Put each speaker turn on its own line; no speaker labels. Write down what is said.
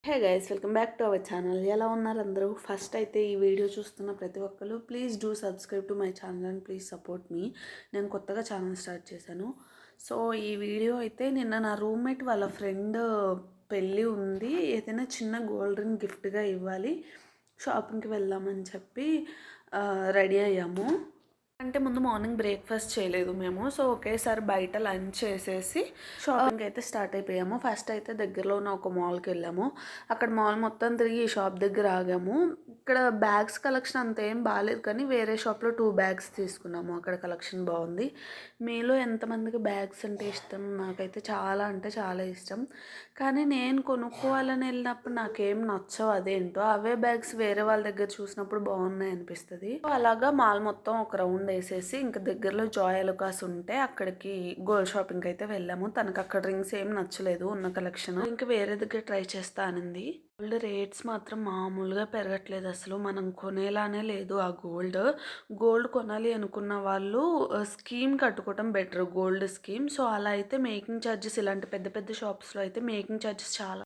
Hey guys, welcome back to our channel. ఎలా ఉన్నారు అందరూ? ఫస్ట్ అయితే ఈ వీడియో చూస్తున్న ప్రతి ఒక్కరు please do subscribe to my channel and please support me. నేను కొత్తగా ఛానల్ స్టార్ట్ చేశాను. సో ఈ వీడియో అయితే నిన్న నా రూమ్మేట్ వాళ్ళ ఫ్రెండ్ పెళ్ళి ఉంది. ఏదైనా చిన్న గోల్డ్ రింగ్ గిఫ్ట్గా ఇవ్వాలి, షాపింగ్కి వెళ్దామని చెప్పి రెడీ అయ్యాము. అంటే ముందు మార్నింగ్ బ్రేక్ఫాస్ట్ చేయలేదు మేము. సో ఒకేసారి బయట లంచ్ చేసేసి షాపింగ్ అయితే స్టార్ట్ అయిపోయాము. ఫస్ట్ అయితే దగ్గరలో ఉన్న ఒక మాల్కి వెళ్ళాము. అక్కడ మాల్ మొత్తం తిరిగి ఈ షాప్ దగ్గర ఆగాము. ఇక్కడ బ్యాగ్స్ కలెక్షన్ అంత ఏం బాగాలేదు, కానీ వేరే షాప్లో 2 బ్యాగ్స్ తీసుకున్నాము. అక్కడ కలెక్షన్ బాగుంది. మీలో ఎంతమందికి బ్యాగ్స్ అంటే ఇష్టం? నాకైతే చాలా అంటే చాలా ఇష్టం. కానీ నేను కొనుక్కోవాలని వెళ్ళినప్పుడు నాకేం నచ్చవు. అదేంటో అవే బ్యాగ్స్ వేరే వాళ్ళ దగ్గర చూసినప్పుడు బాగున్నాయి అనిపిస్తుంది. అలాగా మాల్ మొత్తం ఒక రౌండ్ వేసేసి ఇంకా దగ్గరలో జాయ్ అలుకాస్ ఉంటే అక్కడికి గోల్డ్ షాపింగ్ అయితే వెళ్ళాము. తనకు అక్కడ రింగ్స్ ఏం నచ్చలేదు ఉన్న కలెక్షన్. ఇంకా వేరే దగ్గర ట్రై చేస్తా అనింది. గోల్డ్ రేట్స్ మాత్రం మామూలుగా పెరగట్లేదు అసలు. మనం కొనేలానే లేదు ఆ గోల్డ్. గోల్డ్ కొనాలి అనుకున్న వాళ్ళు స్కీమ్ కట్టుకోవటం బెటర్, గోల్డ్ స్కీమ్. సో అలా అయితే మేకింగ్ ఛార్జెస్, ఇలాంటి పెద్ద పెద్ద షాప్స్లో అయితే మేకింగ్ ఛార్జెస్ చాలా